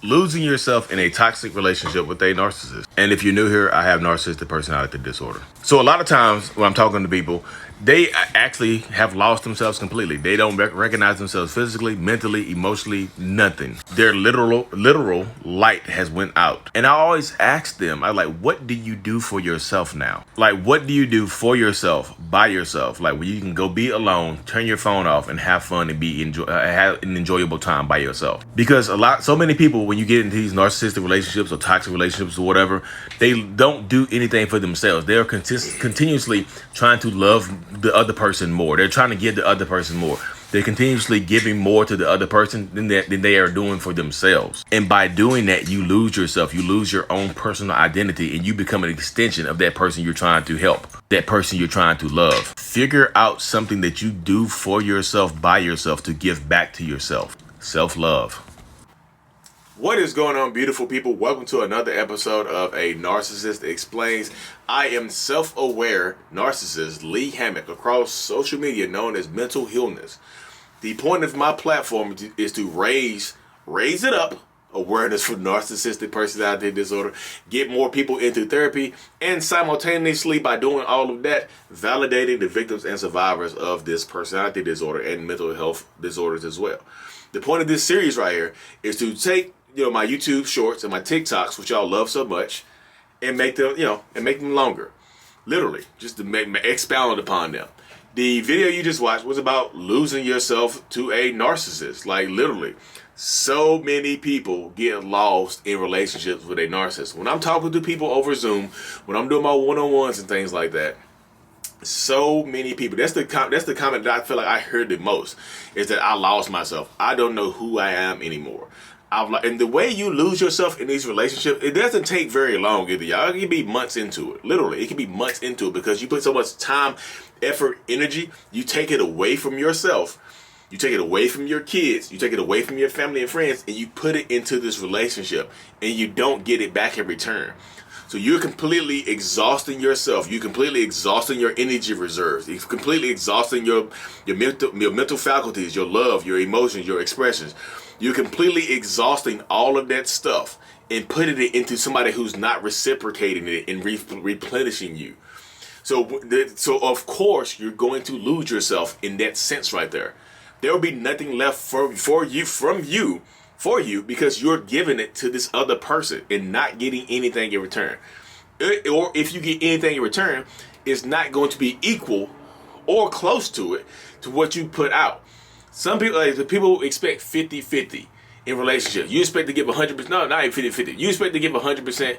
Losing yourself in a toxic relationship with a narcissist. And if you're new here, I have narcissistic personality disorder. So a lot of times when I'm talking to people, they actually have lost themselves completely. They don't recognize themselves physically, mentally, emotionally, nothing. Their literal light has went out. And I always ask them, I like, what do you do for yourself now? Like, what do you do for yourself, by yourself? Like, where you can go be alone, turn your phone off, and have fun and have an enjoyable time by yourself. Because so many people, when you get into these narcissistic relationships or toxic relationships or whatever, they don't do anything for themselves. They're continuously trying to love the other person more. They're trying to give the other person more. They're continuously giving more to the other person than they are doing for themselves. And by doing that, you lose yourself. You lose your own personal identity, and you become an extension of that person you're trying to help, that person you're trying to love. Figure out something that you do for yourself, by yourself, to give back to yourself. Self-love. What is going on, beautiful people? Welcome to another episode of A Narcissist Explains. I am self-aware narcissist Lee Hammock across social media known as Mental Healness. The point of my platform is to raise it up, awareness for narcissistic personality disorder, get more people into therapy, and simultaneously by doing all of that, validating the victims and survivors of this personality disorder and mental health disorders as well. The point of this series right here is to take my YouTube shorts and my TikToks, which y'all love so much, and make them, and make them longer. Literally, just to expound upon them. The video you just watched was about losing yourself to a narcissist. Like, literally, so many people get lost in relationships with a narcissist. When I'm talking to people over Zoom, when I'm doing my one-on-ones and things like that, so many people, that's the comment that I feel like I heard the most, is that I lost myself. I don't know who I am anymore. And the way you lose yourself in these relationships, it doesn't take very long either, y'all. It can be months into it. Literally, it can be months into it because you put so much time, effort, energy. You take it away from yourself. You take it away from your kids. You take it away from your family and friends, and you put it into this relationship, and you don't get it back in return. So you're completely exhausting yourself. You're completely exhausting your energy reserves. You're completely exhausting your mental faculties, your love, your emotions, your expressions. You're completely exhausting all of that stuff and putting it into somebody who's not reciprocating it and replenishing you. So of course you're going to lose yourself in that sense right there. There will be nothing left for you because you're giving it to this other person and not getting anything in return. Or if you get anything in return, it's not going to be equal or close to it to what you put out. Some people expect 50-50 in relationships. You expect to give 100%. No, not even 50-50. You expect to give 100%.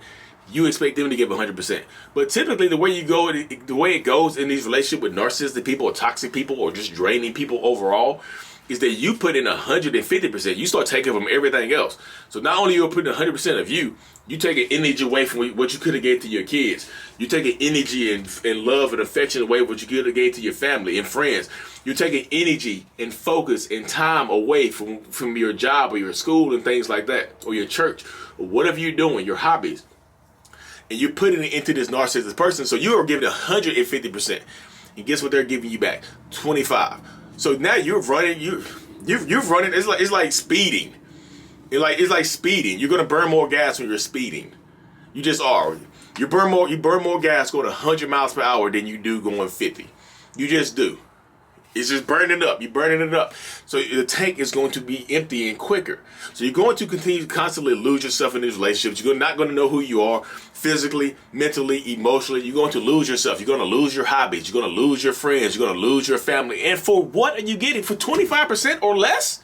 You expect them to give 100%. But typically, the way it goes in these relationships with narcissistic people or toxic people or just draining people overall, is that you put in 150%. You start taking from everything else. So not only you're putting 100% of you taking energy away from what you could have gave to your kids. You taking energy and love and affection away what you could have gave to your family and friends. You're taking energy and focus and time away from your job or your school and things like that, or your church, or whatever you're doing, your hobbies. And you're putting it into this narcissistic person. So you are giving 150%. And guess what they're giving you back? 25. So now you're running. You're running. It's like speeding. It's like speeding. You're gonna burn more gas when you're speeding. You just are. You burn more gas going 100 miles per hour than you do going 50. You just do. It's just burning it up. You're burning it up. So the tank is going to be emptying quicker. So you're going to continue to constantly lose yourself in these relationships. You're not going to know who you are physically, mentally, emotionally. You're going to lose yourself. You're going to lose your hobbies. You're going to lose your friends. You're going to lose your family. And for what are you getting? For 25% or less?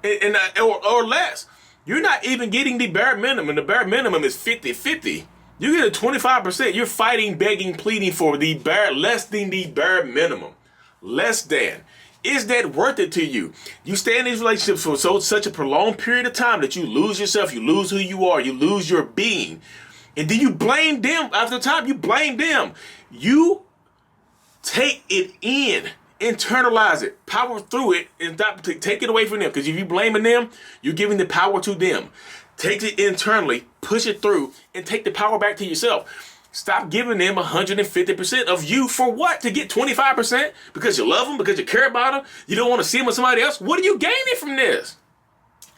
Or less. You're not even getting the bare minimum. The bare minimum is 50-50. You get a 25%. You're fighting, begging, pleading for less than the bare minimum. Less than. Is that worth it to you? You stay in these relationships for such a prolonged period of time that you lose yourself, you lose who you are, you lose your being. And then you blame them. After time, you blame them. You take it in, internalize it, power through it, and take it away from them. Because if you're blaming them, you're giving the power to them. Take it internally, push it through, and take the power back to yourself. Stop giving them 150% of you for what? To get 25%? Because you love them? Because you care about them? You don't want to see them with somebody else? What are you gaining from this?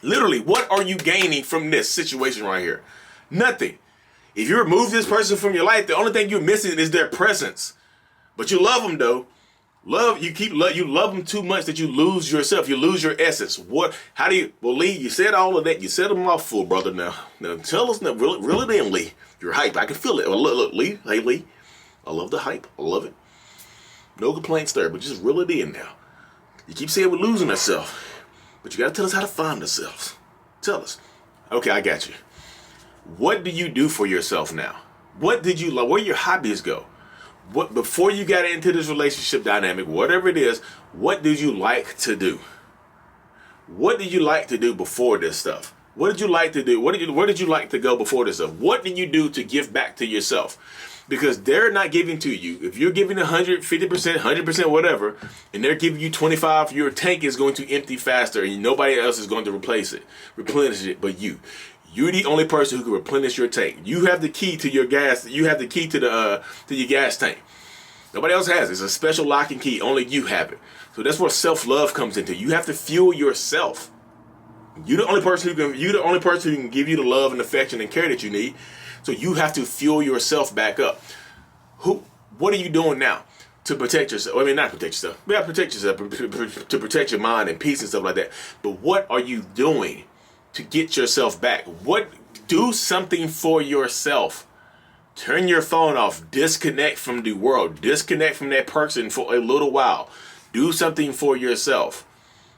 Literally, what are you gaining from this situation right here? Nothing. If you remove this person from your life, the only thing you're missing is their presence. But you love them though. You love them too much that you lose yourself. You lose your essence. How do you, well, Lee, you said all of that. You said a mouthful, brother. Now tell us now, really then, Lee. You're hype. I can feel it. Well, look, Lee. Hey, Lee. I love the hype. I love it. No complaints there, but just reel it in now. You keep saying we're losing ourselves, but you got to tell us how to find ourselves. Tell us. Okay, I got you. What do you do for yourself now? What did you like? Where your hobbies go? What, before you got into this relationship dynamic, whatever it is, what did you like to do? What did you like to do before this stuff? What did you like to do? Where did you like to go before this stuff? What did you do to give back to yourself? Because they're not giving to you. If you're giving 150%, 100%, whatever, and they're giving you 25, your tank is going to empty faster, and nobody else is going to replenish it, but you. You're the only person who can replenish your tank. You have the key to your gas. You have the key to your gas tank. Nobody else has it. It's a special lock and key. Only you have it. So that's where self-love comes into. You have to fuel yourself. You're the only person who can give you the love and affection and care that you need. So you have to fuel yourself back up. What are you doing now to protect yourself? I mean, not protect yourself. Yeah, protect yourself to protect your mind and peace and stuff like that. But what are you doing to get yourself back? Do something for yourself. Turn your phone off. Disconnect from the world. Disconnect from that person for a little while. Do something for yourself.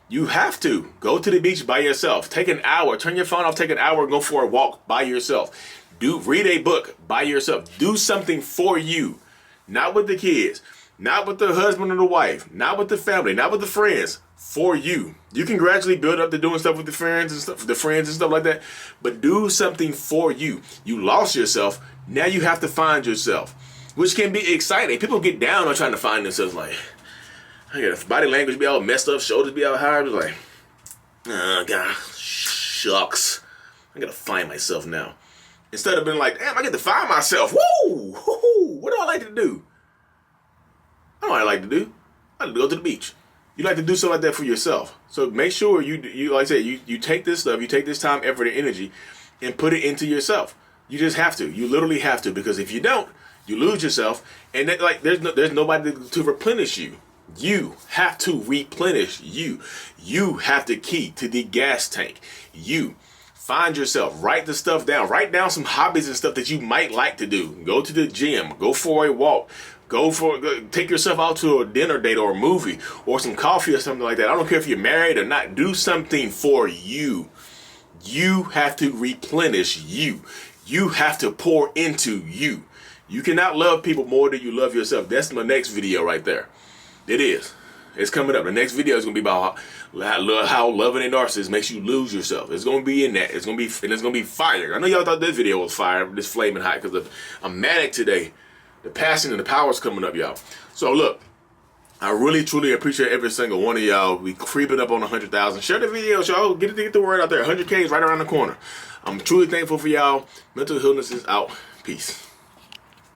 You have to go to the beach by yourself. Take an hour. Turn your phone off. Take an hour and go for a walk by yourself. Read a book by yourself. Do something for you. Not with the kids. Not with the husband or the wife. Not with the family. Not with the friends. For you. You can gradually build up to doing stuff with the friends and stuff like that. But do something for you. You lost yourself. Now you have to find yourself, which can be exciting. People get down on trying to find themselves. Like, I got body language be all messed up, shoulders be all hard. Like, oh God, shucks. I gotta find myself now. Instead of being like, damn, I get to find myself. Woo! What do I like to do? I know what I like to do. I like to go to the beach. You like to do something like that for yourself. So make sure you like I said, you take this stuff, you take this time, effort, and energy, and put it into yourself. You just have to. You literally have to, because if you don't, you lose yourself, and that, like there's nobody to replenish you. You have to replenish you. You have the key to the gas tank. You find yourself. Write the stuff down. Write down some hobbies and stuff that you might like to do. Go to the gym. Go for a walk. Take yourself out to a dinner date or a movie or some coffee or something like that. I don't care if you're married or not. Do something for you. You have to replenish you. You have to pour into you. You cannot love people more than you love yourself. That's my next video right there. It is. It's coming up. The next video is going to be about how loving a narcissist makes you lose yourself. It's going to be in that. It's going to be fire. I know y'all thought this video was fire, this flaming hot, because I'm manic today. The passion and the power is coming up, y'all. So look, I really, truly appreciate every single one of y'all. We creeping up on 100,000. Share the video, y'all. Get the word out there. 100K is right around the corner. I'm truly thankful for y'all. Mental illness is out. Peace.